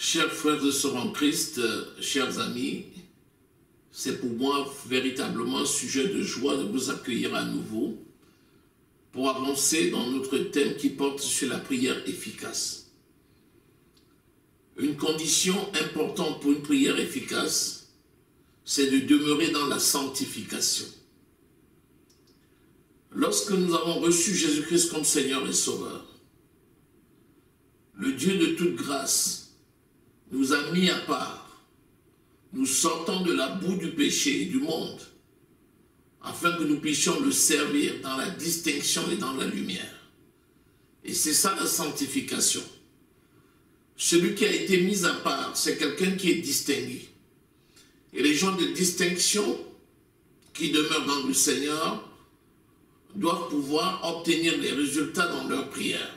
Chers frères et sœurs en Christ, chers amis, c'est pour moi véritablement un sujet de joie de vous accueillir à nouveau pour avancer dans notre thème qui porte sur la prière efficace. Une condition importante pour une prière efficace, c'est de demeurer dans la sanctification. Lorsque nous avons reçu Jésus-Christ comme Seigneur et Sauveur, le Dieu de toute grâce nous a mis à part, nous sortant de la boue du péché et du monde, afin que nous puissions le servir dans la distinction et dans la lumière. Et c'est ça la sanctification. Celui qui a été mis à part, c'est quelqu'un qui est distingué. Et les gens de distinction qui demeurent dans le Seigneur doivent pouvoir obtenir des résultats dans leur prière.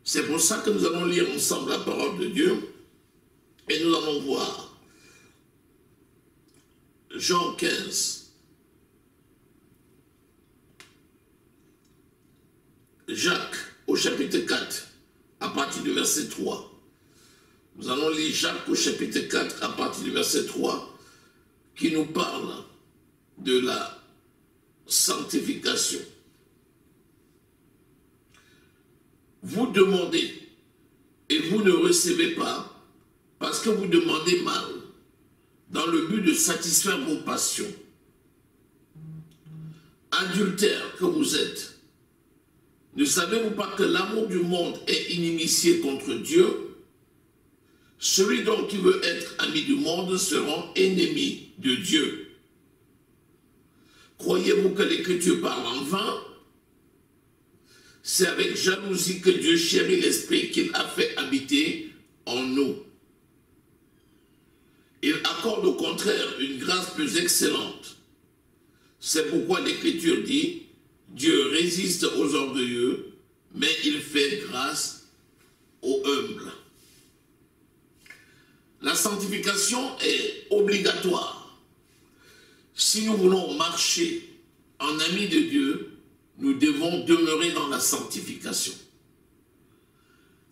C'est pour ça que nous allons lire ensemble la parole de Dieu et nous allons voir Jean 15, Jacques au chapitre 4 à partir du verset 3. Nous allons lire Jacques au chapitre 4 à partir du verset 3 qui nous parle de la sanctification. Vous demandez et vous ne recevez pas parce que vous demandez mal dans le but de satisfaire vos passions. Adultères que vous êtes, ne savez-vous pas que l'amour du monde est inimitié contre Dieu? Celui donc qui veut être ami du monde sera ennemi de Dieu. Croyez-vous que l'Écriture parle en vain? C'est avec jalousie que Dieu chérit l'esprit qu'il a fait habiter en nous. Il accorde au contraire une grâce plus excellente. C'est pourquoi l'Écriture dit, Dieu résiste aux orgueilleux, mais il fait grâce aux humbles. La sanctification est obligatoire. Si nous voulons marcher en amis de Dieu, nous devons demeurer dans la sanctification.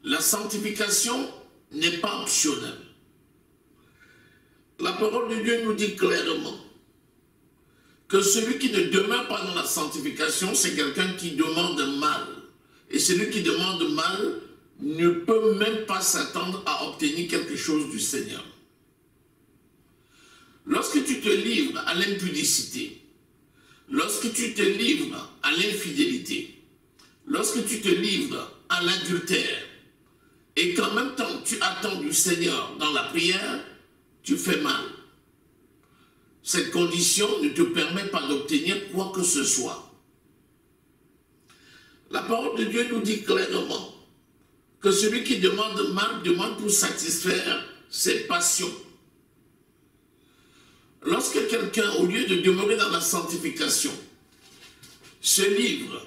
La sanctification n'est pas optionnelle. La parole de Dieu nous dit clairement que celui qui ne demeure pas dans la sanctification, c'est quelqu'un qui demande mal. Et celui qui demande mal ne peut même pas s'attendre à obtenir quelque chose du Seigneur. Lorsque tu te livres à l'impudicité, lorsque tu te livres à l'infidélité, lorsque tu te livres à l'adultère, et qu'en même temps tu attends du Seigneur dans la prière, tu fais mal. Cette condition ne te permet pas d'obtenir quoi que ce soit. La parole de Dieu nous dit clairement que celui qui demande mal demande pour satisfaire ses passions. Lorsque quelqu'un, au lieu de demeurer dans la sanctification, se livre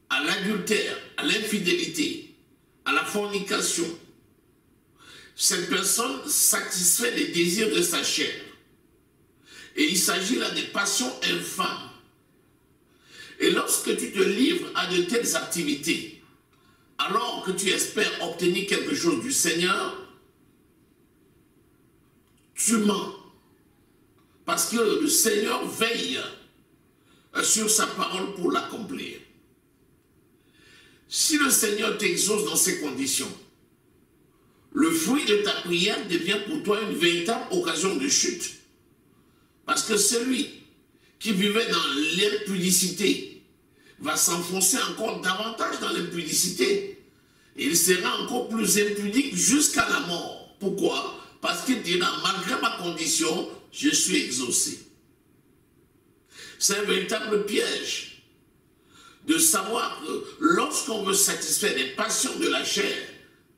à l'adultère, à l'infidélité, à la fornication, cette personne satisfait les désirs de sa chair. Et il s'agit là des passions infâmes. Et lorsque tu te livres à de telles activités, alors que tu espères obtenir quelque chose du Seigneur, tu mens. Parce que le Seigneur veille sur sa parole pour l'accomplir. Si le Seigneur t'exauce dans ces conditions, le fruit de ta prière devient pour toi une véritable occasion de chute. Parce que celui qui vivait dans l'impudicité va s'enfoncer encore davantage dans l'impudicité. Et il sera encore plus impudique jusqu'à la mort. Pourquoi? Parce qu'il dira, malgré ma condition, je suis exaucé. C'est un véritable piège de savoir que lorsqu'on veut satisfaire les passions de la chair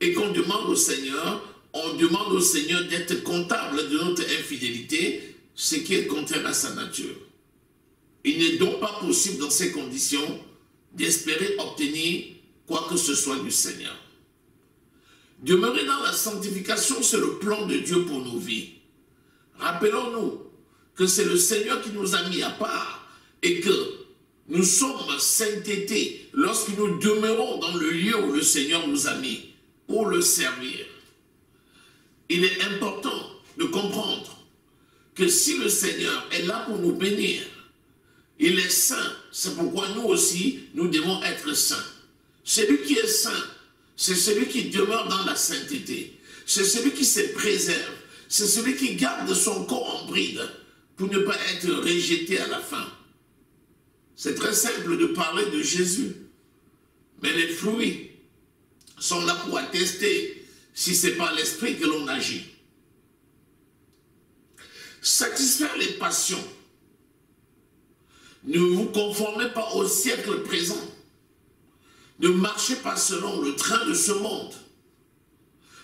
et qu'on demande au Seigneur, on demande au Seigneur d'être comptable de notre infidélité, ce qui est contraire à sa nature. Il n'est donc pas possible dans ces conditions d'espérer obtenir quoi que ce soit du Seigneur. Demeurer dans la sanctification, c'est le plan de Dieu pour nos vies. Rappelons-nous que c'est le Seigneur qui nous a mis à part et que nous sommes saintetés lorsque nous demeurons dans le lieu où le Seigneur nous a mis pour le servir. il est important de comprendre que si le Seigneur est là pour nous bénir, il est saint. C'est pourquoi nous aussi, nous devons être saints. Celui qui est saint, c'est celui qui demeure dans la sainteté. C'est celui qui se préserve. C'est celui qui garde son corps en bride pour ne pas être rejeté à la fin. C'est très simple de parler de Jésus. Mais les fruits sont là pour attester si ce n'est pas l'esprit que l'on agit. Satisfaire les passions. Ne vous conformez pas au siècle présent. Ne marchez pas selon le train de ce monde.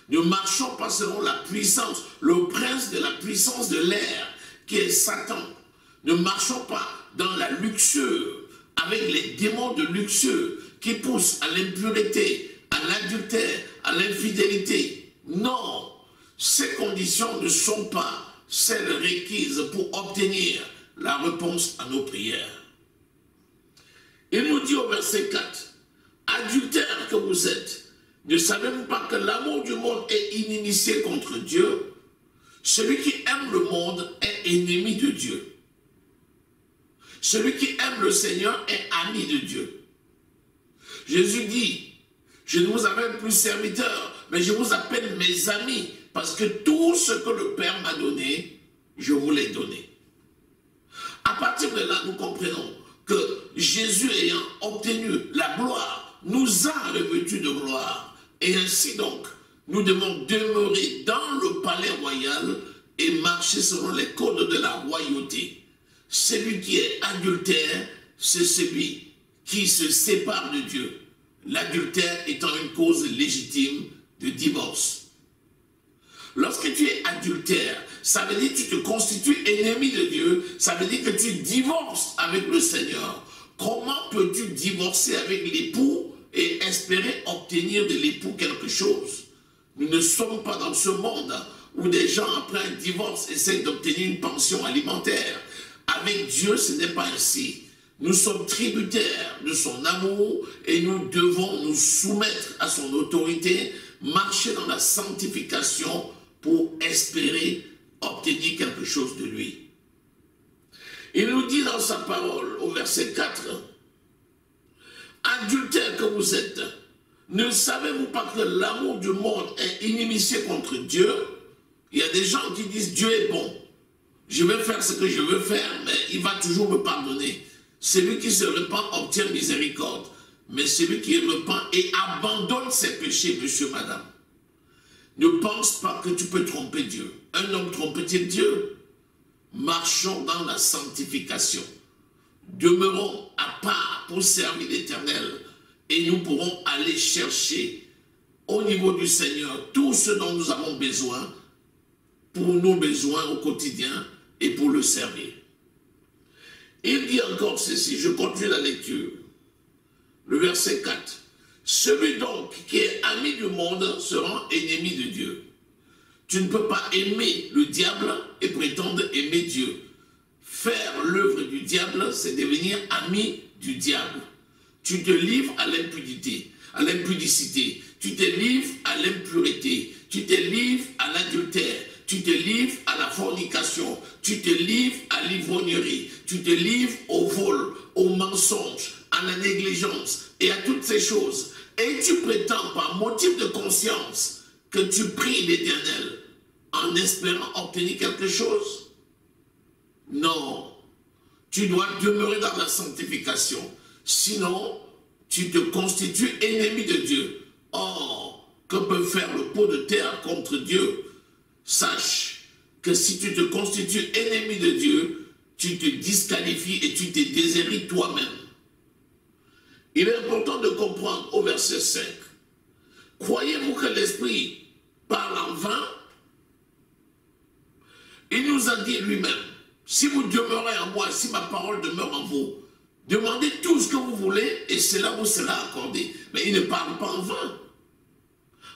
Ne marchons pas selon la puissance, le prince de la puissance de l'air, qui est Satan. Ne marchons pas dans la luxure, avec les démons de luxure, qui poussent à l'impureté, à l'adultère, à l'infidélité. Non, ces conditions ne sont pas celles requises pour obtenir la réponse à nos prières. Il nous dit au verset 4, « Adultères que vous êtes, ne savez-vous pas que l'amour du monde est inimitié contre Dieu? Celui qui aime le monde est ennemi de Dieu. Celui qui aime le Seigneur est ami de Dieu. » Jésus dit, « Je ne vous appelle plus serviteurs, mais je vous appelle mes amis, parce que tout ce que le Père m'a donné, je vous l'ai donné. » À partir de là, nous comprenons que Jésus ayant obtenu la gloire, nous a revêtus de gloire. Et ainsi donc, nous devons demeurer dans le palais royal et marcher selon les codes de la royauté. Celui qui est adultère, c'est celui qui se sépare de Dieu. L'adultère étant une cause légitime de divorce. Lorsque tu es adultère, ça veut dire que tu te constitues ennemi de Dieu, ça veut dire que tu divorces avec le Seigneur. Comment peux-tu divorcer avec l'époux et espérer obtenir de l'époux quelque chose? Nous ne sommes pas dans ce monde où des gens, après un divorce, essaient d'obtenir une pension alimentaire. Avec Dieu, ce n'est pas ainsi. Nous sommes tributaires de son amour et nous devons nous soumettre à son autorité, marcher dans la sanctification pour espérer obtenir quelque chose de lui. Il nous dit dans sa parole, au verset 4, « Adultères que vous êtes, ne savez-vous pas que l'amour du monde est inimitié contre Dieu? » Il y a des gens qui disent « Dieu est bon, je vais faire ce que je veux faire, mais il va toujours me pardonner. » Celui qui se repent obtient miséricorde, mais celui qui repent et abandonne ses péchés, monsieur, madame, ne pense pas que tu peux tromper Dieu. Un homme trompe-t-il Dieu? Marchons dans la sanctification. Demeurons à part pour servir l'Éternel et nous pourrons aller chercher au niveau du Seigneur tout ce dont nous avons besoin pour nos besoins au quotidien et pour le servir. Il dit encore ceci, je continue la lecture. Le verset 4. Celui donc qui est ami du monde sera ennemi de Dieu. Tu ne peux pas aimer le diable et prétendre aimer Dieu. Faire l'œuvre du diable, c'est devenir ami du diable. Tu te livres à l'impudicité, tu te livres à l'impureté, tu te livres à l'adultère, tu te livres à la fornication, tu te livres à l'ivrognerie, tu te livres au vol, au mensonge, à la négligence et à toutes ces choses. Et tu prétends par motif de conscience que tu pries l'Éternel en espérant obtenir quelque chose? Non, tu dois demeurer dans la sanctification. Sinon, tu te constitues ennemi de Dieu. Or, que peut faire le pot de terre contre Dieu? Sache que si tu te constitues ennemi de Dieu, tu te disqualifies et tu te déshérites toi-même. Il est important de comprendre au verset 5. Croyez-vous que l'Esprit parle en vain? Il nous a dit lui-même, si vous demeurez en moi, si ma parole demeure en vous, demandez tout ce que vous voulez et cela vous sera accordé. Mais il ne parle pas en vain.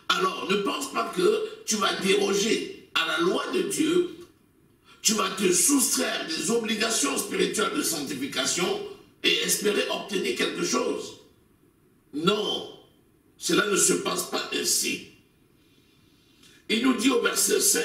Alors, ne pense pas que tu vas déroger à la loi de Dieu, tu vas te soustraire des obligations spirituelles de sanctification et espérer obtenir quelque chose. Non, cela ne se passe pas ainsi. Il nous dit au verset 5,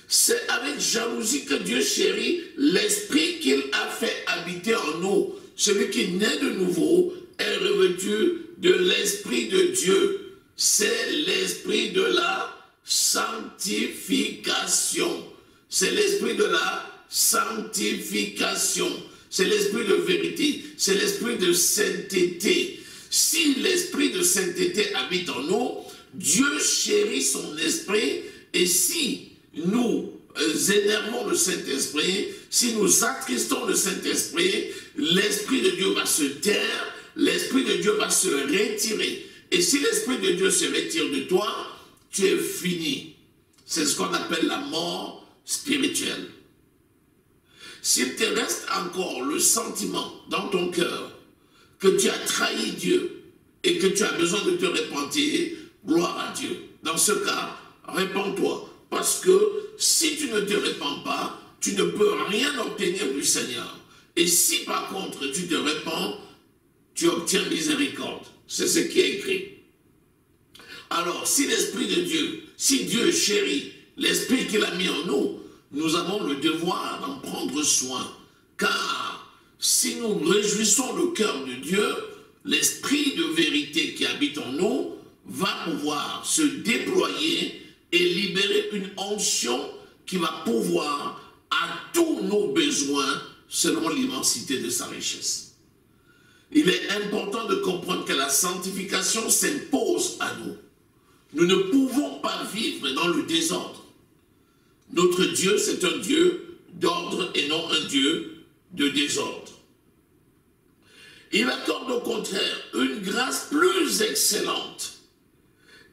c'est avec jalousie que Dieu chérit l'esprit qu'il a fait habiter en nous. Celui qui naît de nouveau est revêtu de l'esprit de Dieu. C'est l'esprit de la sanctification. C'est l'esprit de la sanctification. C'est l'esprit de vérité. C'est l'esprit de sainteté. Si l'esprit de sainteté habite en nous, Dieu chérit son esprit. Et si nous énervons le Saint-Esprit, si nous attristons le Saint-Esprit, l'Esprit de Dieu va se taire, l'Esprit de Dieu va se retirer. Et si l'Esprit de Dieu se retire de toi, tu es fini. C'est ce qu'on appelle la mort spirituelle. S'il te reste encore le sentiment dans ton cœur que tu as trahi Dieu et que tu as besoin de te repentir, gloire à Dieu. Dans ce cas, répands-toi. Parce que si tu ne te répands pas, tu ne peux rien obtenir du Seigneur. Et si par contre tu te répands, tu obtiens miséricorde. C'est ce qui est écrit. Alors, si l'Esprit de Dieu, si Dieu chérit l'Esprit qu'il a mis en nous, nous avons le devoir d'en prendre soin. Car si nous réjouissons le cœur de Dieu, l'Esprit de vérité qui habite en nous va pouvoir se déployer et libérer une onction qui va pouvoir à tous nos besoins selon l'immensité de sa richesse. Il est important de comprendre que la sanctification s'impose à nous. Nous ne pouvons pas vivre dans le désordre. Notre Dieu, c'est un Dieu d'ordre et non un Dieu de désordre. Il accorde au contraire une grâce plus excellente.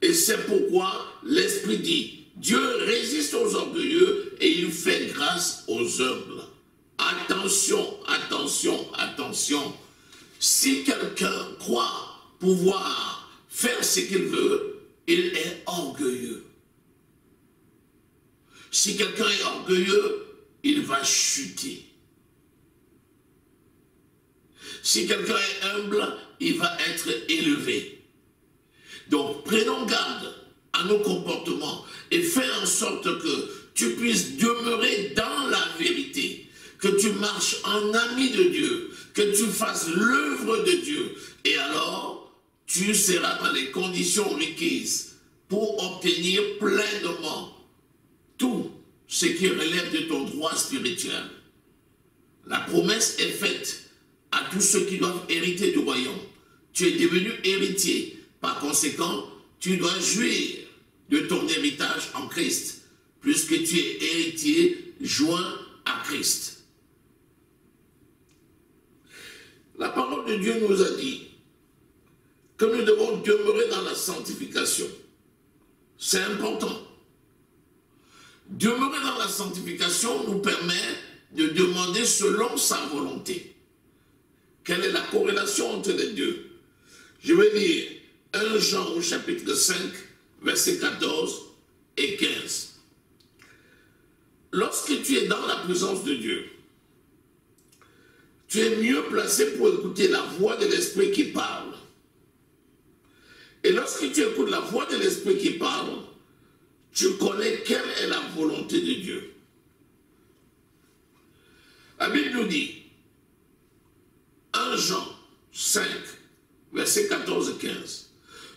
Et c'est pourquoi l'Esprit dit, Dieu résiste aux orgueilleux et il fait grâce aux humbles. Attention, attention, attention. Si quelqu'un croit pouvoir faire ce qu'il veut, il est orgueilleux. Si quelqu'un est orgueilleux, il va chuter. Si quelqu'un est humble, il va être élevé. Donc, prenons garde à nos comportements et fais en sorte que tu puisses demeurer dans la vérité, que tu marches en ami de Dieu, que tu fasses l'œuvre de Dieu. Et alors, tu seras dans les conditions requises pour obtenir pleinement tout ce qui relève de ton droit spirituel. La promesse est faite à tous ceux qui doivent hériter du royaume. Tu es devenu héritier. Par conséquent, tu dois jouir de ton héritage en Christ, puisque tu es héritier joint à Christ. La parole de Dieu nous a dit que nous devons demeurer dans la sanctification. C'est important. Demeurer dans la sanctification nous permet de demander selon sa volonté. Quelle est la corrélation entre les deux? Je vais lire 1 Jean au chapitre 5, versets 14 et 15. Lorsque tu es dans la présence de Dieu, tu es mieux placé pour écouter la voix de l'Esprit qui parle. Et lorsque tu écoutes la voix de l'Esprit qui parle, tu connais quelle est la volonté de Dieu. La Bible nous dit, 1 Jean 5, versets 14 et 15.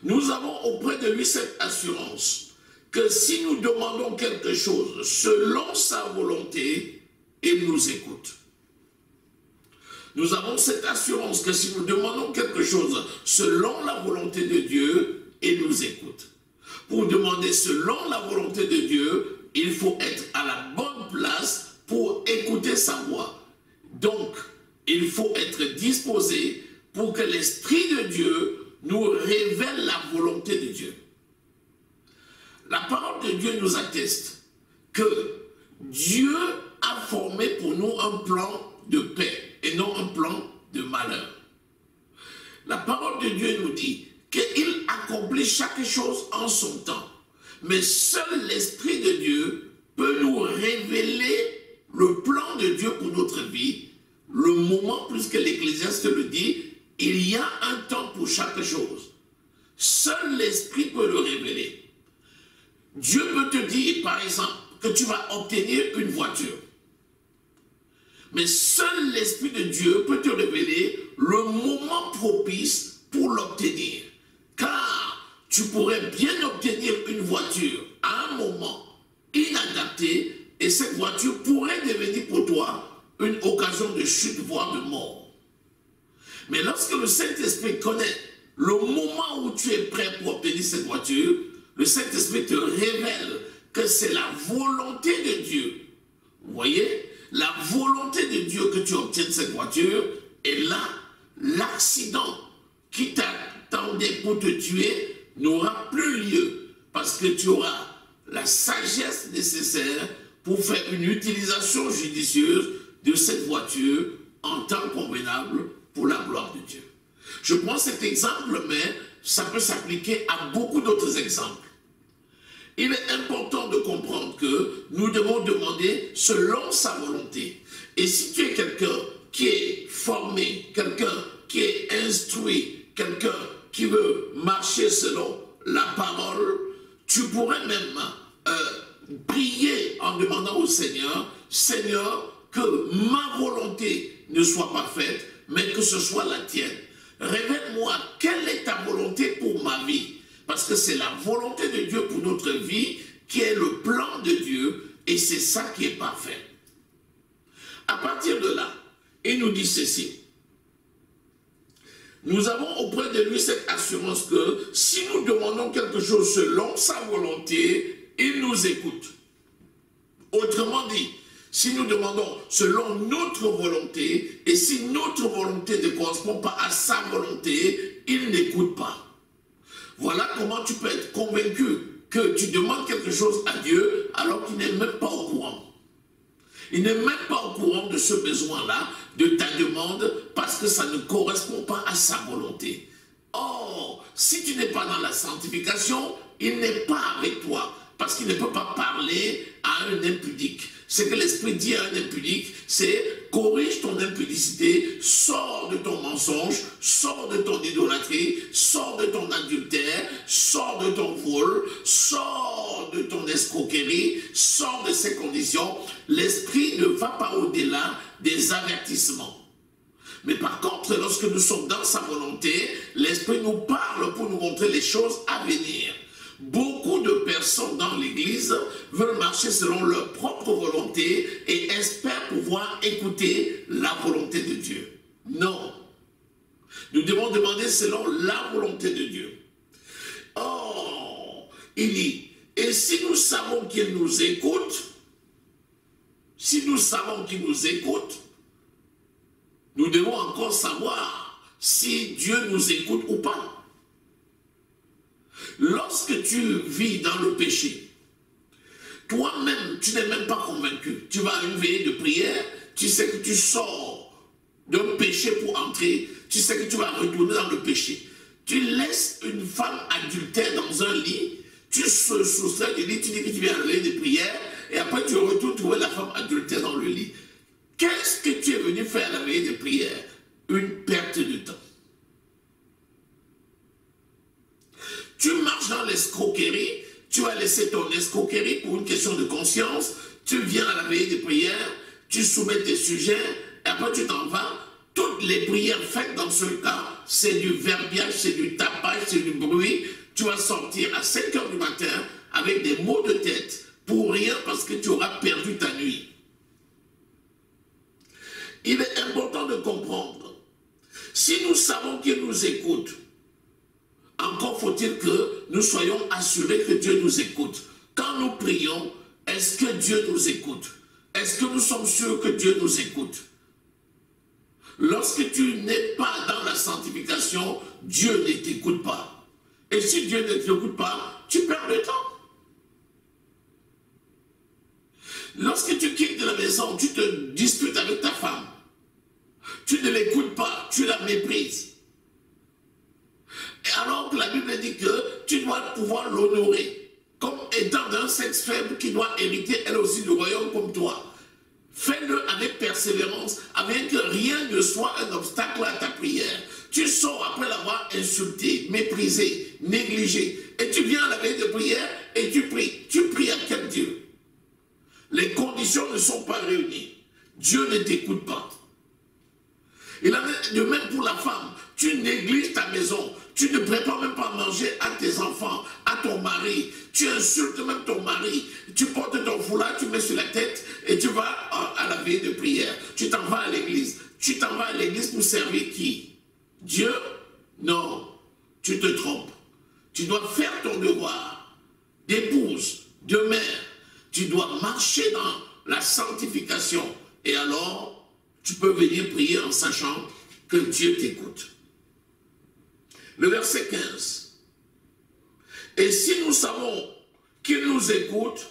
Nous avons auprès de lui cette assurance que si nous demandons quelque chose selon sa volonté, il nous écoute. Nous avons cette assurance que si nous demandons quelque chose selon la volonté de Dieu, il nous écoute. Pour demander selon la volonté de Dieu, il faut être à la bonne place pour écouter sa voix. Donc, il faut être disposé pour que l'Esprit de Dieu nous révèle la volonté de Dieu. La parole de Dieu nous atteste que Dieu a formé pour nous un plan de paix et non un plan de malheur. La parole de Dieu nous dit qu'il accomplit chaque chose en son temps. Mais seul l'Esprit de Dieu peut nous révéler le plan de Dieu pour notre vie, le moment, puisque l'Ecclésiaste le dit, il y a un temps pour chaque chose. Seul l'Esprit peut le révéler. Dieu peut te dire, par exemple, que tu vas obtenir une voiture. Mais seul l'Esprit de Dieu peut te révéler le moment propice pour l'obtenir. Car tu pourrais bien obtenir une voiture à un moment inadapté et cette voiture pourrait devenir pour toi une occasion de chute, voire de mort. Mais lorsque le Saint-Esprit connaît le moment où tu es prêt pour obtenir cette voiture, le Saint-Esprit te révèle que c'est la volonté de Dieu. Vous voyez, la volonté de Dieu que tu obtiennes cette voiture, et là, l'accident qui t'attendait pour te tuer n'aura plus lieu parce que tu auras la sagesse nécessaire pour faire une utilisation judicieuse de cette voiture en temps convenable pour la gloire de Dieu. Je prends cet exemple, mais ça peut s'appliquer à beaucoup d'autres exemples. Il est important de comprendre que nous devons demander selon sa volonté. Et si tu es quelqu'un qui est formé, quelqu'un qui est instruit, quelqu'un qui veut marcher selon la parole, tu pourrais même prier en demandant au Seigneur, Seigneur, que ma volonté ne soit pas faite, mais que ce soit la tienne. Révèle-moi quelle est ta volonté pour ma vie. Parce que c'est la volonté de Dieu pour notre vie qui est le plan de Dieu et c'est ça qui est parfait. À partir de là, il nous dit ceci. Nous avons auprès de lui cette assurance que si nous demandons quelque chose selon sa volonté, il nous écoute. Autrement dit, si nous demandons selon notre volonté et si notre volonté ne correspond pas à sa volonté, il n'écoute pas. Voilà comment tu peux être convaincu que tu demandes quelque chose à Dieu alors qu'il n'est même pas au courant. Il n'est même pas au courant de ce besoin-là, de ta demande, parce que ça ne correspond pas à sa volonté. Or, si tu n'es pas dans la sanctification, il n'est pas avec toi, parce qu'il ne peut pas parler à un impudique. Ce que l'Esprit dit à un impudique, c'est corrige ton impudicité, sors de ton mensonge, sors de ton idolâtrie, sors de ton adultère, sors de ton vol, sors de ton escroquerie, sors de ces conditions. L'Esprit ne va pas au-delà des avertissements. Mais par contre, lorsque nous sommes dans sa volonté, l'Esprit nous parle pour nous montrer les choses à venir. Beaucoup de personnes dans l'Église veulent marcher selon leur propre volonté et espèrent pouvoir écouter la volonté de Dieu. Non. Nous devons demander selon la volonté de Dieu. Oh, il dit, et si nous savons qu'il nous écoute, nous devons encore savoir si Dieu nous écoute ou pas. Lorsque tu vis dans le péché, toi-même, tu n'es même pas convaincu. Tu vas à une veillée de prière, tu sais que tu sors d'un péché pour entrer, tu sais que tu vas retourner dans le péché. Tu laisses une femme adultère dans un lit, tu se soustrais du lit, tu dis que tu viens à la veillée de prière, et après tu retournes trouver la femme adultère dans le lit. Qu'est-ce que tu es venu faire à la veillée de prière? Une perte de temps. Tu marches dans l'escroquerie, tu vas laisser ton escroquerie pour une question de conscience, tu viens à la veillée de prière, tu soumets tes sujets, et après tu t'en vas. Toutes les prières faites dans ce cas, c'est du verbiage, c'est du tapage, c'est du bruit. Tu vas sortir à 5 h du matin avec des maux de tête pour rien parce que tu auras perdu ta nuit. Il est important de comprendre, si nous savons qu'il nous écoute, encore faut-il que nous soyons assurés que Dieu nous écoute. Quand nous prions, est-ce que Dieu nous écoute? Est-ce que nous sommes sûrs que Dieu nous écoute? Lorsque tu n'es pas dans la sanctification, Dieu ne t'écoute pas. Et si Dieu ne t'écoute pas, tu perds le temps. Lorsque tu quittes la maison, tu te disputes avec ta femme. Tu ne l'écoutes pas, tu la méprises. Et alors que la Bible dit que tu dois pouvoir l'honorer comme étant d'un sexe faible qui doit hériter elle aussi du royaume comme toi. Fais-le avec persévérance, afin que rien ne soit un obstacle à ta prière. Tu sors après l'avoir insulté, méprisé, négligé. Et tu viens à la veille de prière et tu pries. Tu pries à quel Dieu? Les conditions ne sont pas réunies. Dieu ne t'écoute pas. Il en est de même pour la femme. Tu négliges ta maison. Tu ne prépares même pas à manger à tes enfants, à ton mari. Tu insultes même ton mari. Tu portes ton foulard, tu mets sur la tête et tu vas à la veille de prière. Tu t'en vas à l'église. Tu t'en vas à l'église pour servir qui? Dieu? Non. Tu te trompes. Tu dois faire ton devoir d'épouse, de mère. Tu dois marcher dans la sanctification. Et alors, tu peux venir prier en sachant que Dieu t'écoute. Le verset 15. Et si nous savons qu'il nous écoute,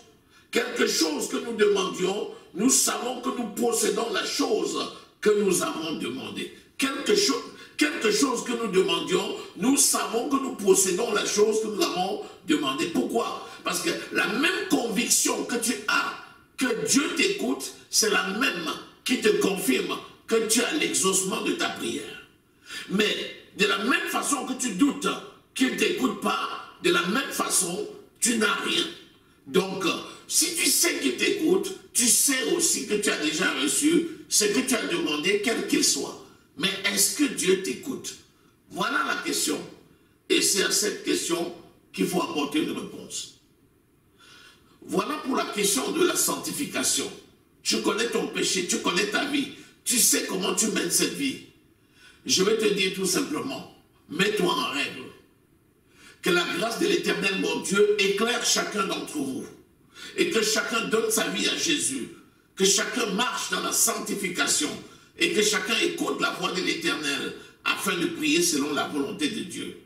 quelque chose que nous demandions, nous savons que nous possédons la chose que nous avons demandée. Quelque chose que nous demandions, nous savons que nous possédons la chose que nous avons demandée. Pourquoi? Parce que la même conviction que tu as, que Dieu t'écoute, c'est la même qui te confirme que tu as l'exaucement de ta prière. Mais de la même façon que tu doutes qu'il ne t'écoute pas, de la même façon, tu n'as rien. Donc, si tu sais qu'il t'écoute, tu sais aussi que tu as déjà reçu ce que tu as demandé, quel qu'il soit. Mais est-ce que Dieu t'écoute? Voilà la question. Et c'est à cette question qu'il faut apporter une réponse. Voilà pour la question de la sanctification. Tu connais ton péché, tu connais ta vie. Tu sais comment tu mènes cette vie. Je vais te dire tout simplement, mets-toi en règle. Que la grâce de l'Éternel, mon Dieu, éclaire chacun d'entre vous. Et que chacun donne sa vie à Jésus. Que chacun marche dans la sanctification. Et que chacun écoute la voix de l'Éternel afin de prier selon la volonté de Dieu.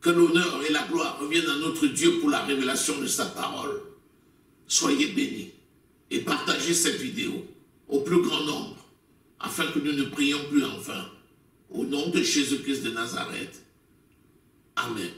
Que l'honneur et la gloire reviennent à notre Dieu pour la révélation de sa parole. Soyez bénis et partagez cette vidéo au plus grand nombre afin que nous ne prions plus en vain. Au nom de Jésus-Christ de Nazareth. Amen.